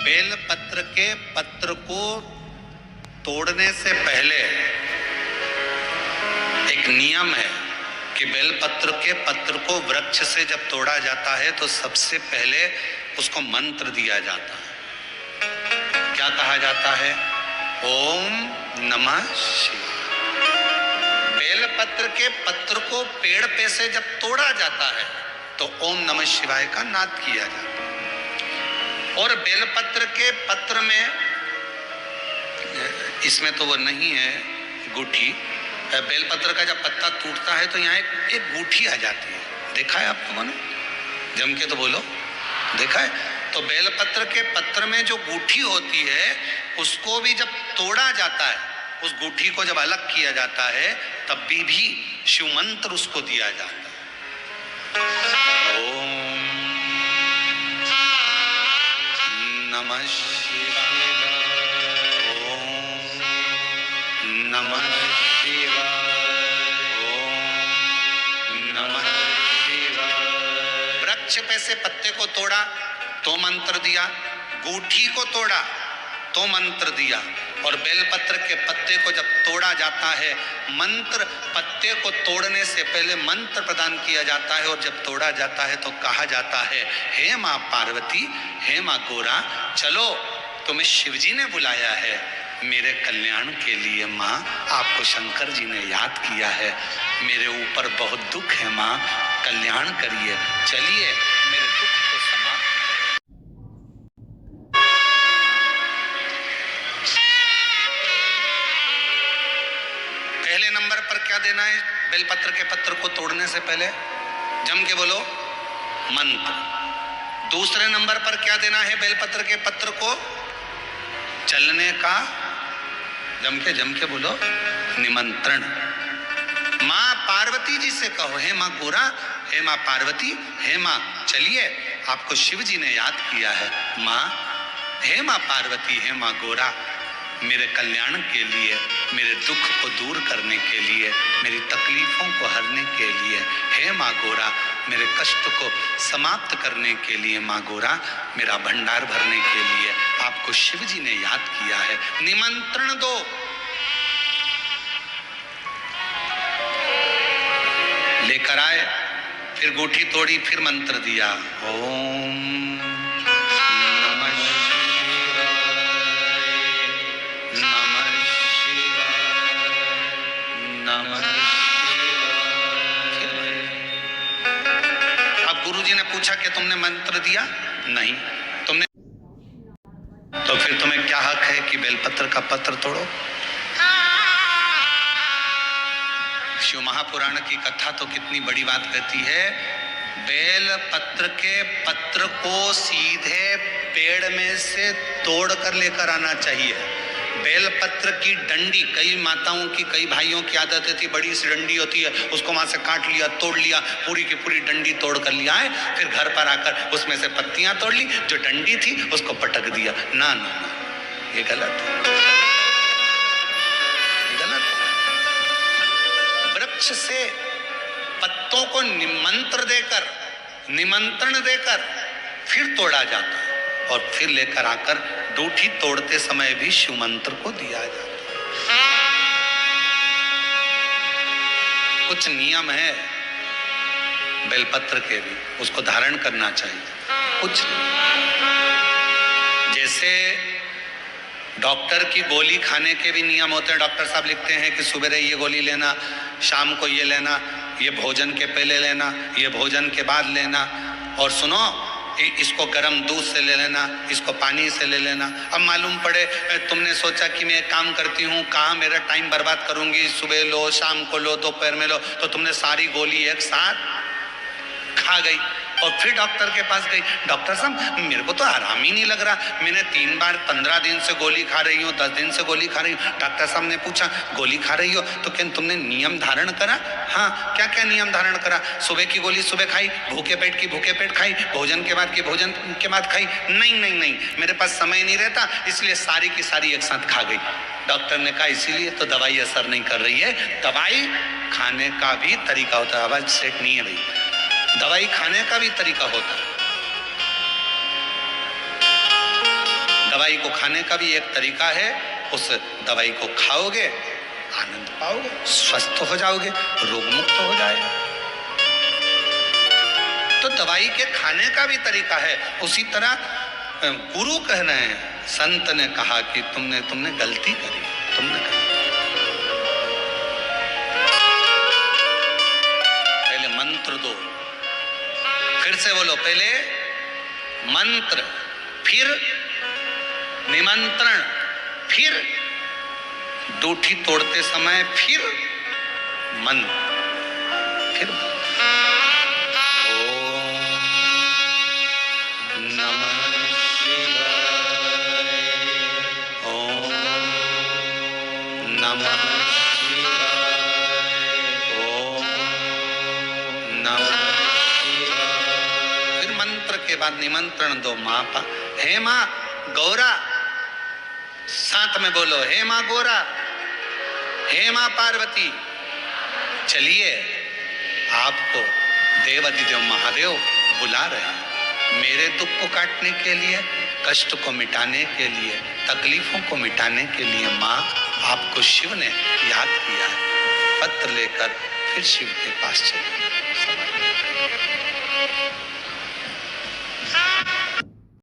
Bell पत्र के पत्र को तोड़ने से पहले एक नियम है कि बेल पत्र के पत्र को वृक्ष से जब तोड़ा जाता है तो सबसे पहले उसको मंत्र दिया जाता है। क्या कहा जाता है? ओम नमः शिवाय। बेल पत्र के पत्र को पेड़ पे से जब तोड़ा जाता है तो ओम नमः शिवाय का नाद किया जाता है। और बेलपत्र के पत्र में, इसमें तो वो नहीं है गूठी, बेलपत्र का जब पत्ता टूटता है तो यहाँ एक गूठी आ जाती है। देखा है आप लोगों ने? जम के तो बोलो, देखा है? तो बेलपत्र के पत्र में जो गूठी होती है उसको भी जब तोड़ा जाता है, उस गूठी को जब अलग किया जाता है तब भी शिव मंत्र उसको दिया जाता है। ओम नमः शिवाय, ओम नमः शिवाय, ओम नमः शिवाय। वृक्ष पे से पत्ते को तोड़ा तो मंत्र दिया, गूठी को तोड़ा तो मंत्र दिया, और बेलपत्र के पत्ते को जब तोड़ा जाता है मंत्र, पत्ते को तोड़ने से पहले मंत्र प्रदान किया जाता है, और जब तोड़ा जाता है तो कहा जाता है, हे माँ पार्वती, हे माँ गोरा, चलो तुम्हें शिवजी ने बुलाया है मेरे कल्याण के लिए। माँ, आपको शंकर जी ने याद किया है, मेरे ऊपर बहुत दुख है माँ, कल्याण करिए, चलिए मेरे दुख को समाप्त। पहले नंबर पर क्या देना है बेलपत्र के पत्र को तोड़ने से पहले? जम के बोलो, मंत्र। दूसरे नंबर पर क्या देना है बेलपत्र के पत्र को चलने का? जम के बोलो, निमंत्रण। माँ पार्वती जी से कहो, हे माँ गोरा, हे माँ पार्वती, हे माँ चलिए, आपको शिव जी ने याद किया है। माँ, हे माँ पार्वती, हे माँ गोरा, मेरे कल्याण के लिए, मेरे दुख को दूर करने के लिए, मेरी तकलीफों को हरने के लिए, हे माँ गोरा, मेरे कष्ट को समाप्त करने के लिए, माँ गोरा, मेरा भंडार भरने के लिए आपको शिव जी ने याद किया है, निमंत्रण दो। लेकर आए, फिर गूठी तोड़ी, फिर मंत्र दिया, ओम गुरुजी ने पूछा कि तुमने मंत्र दिया? नहीं। तुमने, तो फिर तुम्हें क्या हक है कि बेलपत्र का पत्र तोड़ो? शिव महापुराण की कथा तो कितनी बड़ी बात कहती है, बेलपत्र के पत्र को सीधे पेड़ में से तोड़ कर लेकर आना चाहिए। बेलपत्र की डंडी, कई माताओं की, कई भाइयों की आदत होती है, बड़ी सी डंडी होती है, उसको वहां से काट लिया, तोड़ लिया, पूरी की पूरी डंडी तोड़ कर लिया है, फिर घर पर आकर उसमें से पत्तियां तोड़ ली, जो डंडी थी उसको पटक दिया। ना ना ना, ये गलत है, ये गलत है। वृक्ष से पत्तों को निमंत्रण देकर फिर तोड़ा जाता है, और फिर लेकर आकर गूठी तोड़ते समय भी शिव मंत्र को दिया जाता है। कुछ नियम है बेलपत्र के भी, उसको धारण करना चाहिए। कुछ जैसे डॉक्टर की गोली खाने के भी नियम होते हैं। डॉक्टर साहब लिखते हैं कि सुबह ये गोली लेना, शाम को ये लेना, ये भोजन के पहले लेना, ये भोजन के बाद लेना, और सुनो, इसको गर्म दूध से ले लेना, इसको पानी से ले लेना। अब मालूम पड़े तुमने सोचा कि मैं काम करती हूँ, कहाँ मेरा टाइम बर्बाद करूंगी, सुबह लो, शाम को लो, दोपहर में लो, तो तुमने सारी गोली एक साथ खा गई, और फिर डॉक्टर के पास गई, डॉक्टर साहब मेरे को तो आराम ही नहीं लग रहा, मैंने 3 बार 15 दिन से गोली खा रही हूँ, 10 दिन से गोली खा रही हूँ। डॉक्टर साहब ने पूछा, गोली खा रही हो तो क्या तुमने नियम धारण करा? हाँ, क्या क्या नियम धारण करा? सुबह की गोली सुबह खाई, भूखे पेट की भूखे पेट खाई, भोजन के बाद की भोजन के बाद खाई? नहीं, मेरे पास समय नहीं रहता, इसलिए सारी की सारी एक साथ खा गई। डॉक्टर ने कहा, इसीलिए तो दवाई असर नहीं कर रही है। दवाई खाने का भी तरीका होता है। आवाज सेट नहीं है भाई, दवाई खाने का भी तरीका होता है। दवाई को खाने का भी एक तरीका है, उस दवाई को खाओगे आनंद पाओगे, स्वस्थ हो जाओगे, रोग मुक्त हो जाएगा। तो दवाई के खाने का भी तरीका है। उसी तरह गुरु कह रहे हैं, संत ने कहा कि तुमने गलती करी, तुमने करी। पहले मंत्र दो, फिर से बोलो, पहले मंत्र, फिर निमंत्रण, फिर दूठी तोड़ते समय फिर मंत्र, फिर ओम नमः शिवाय, ओम नमः शिवाय, ओम नमः शिवाय। फिर मंत्र के बाद निमंत्रण दो। माँ पा, हे माँ गौरा, साथ में बोलो, हे माँ गौरा, हे माँ पार्वती, चलिए आपको देवाधिदेव महादेव बुला रहे हैं मेरे दुख को काटने के लिए, कष्ट को मिटाने के लिए, तकलीफों को मिटाने के लिए। माँ आपको शिव ने याद किया है। पत्र लेकर फिर शिव के पास चले।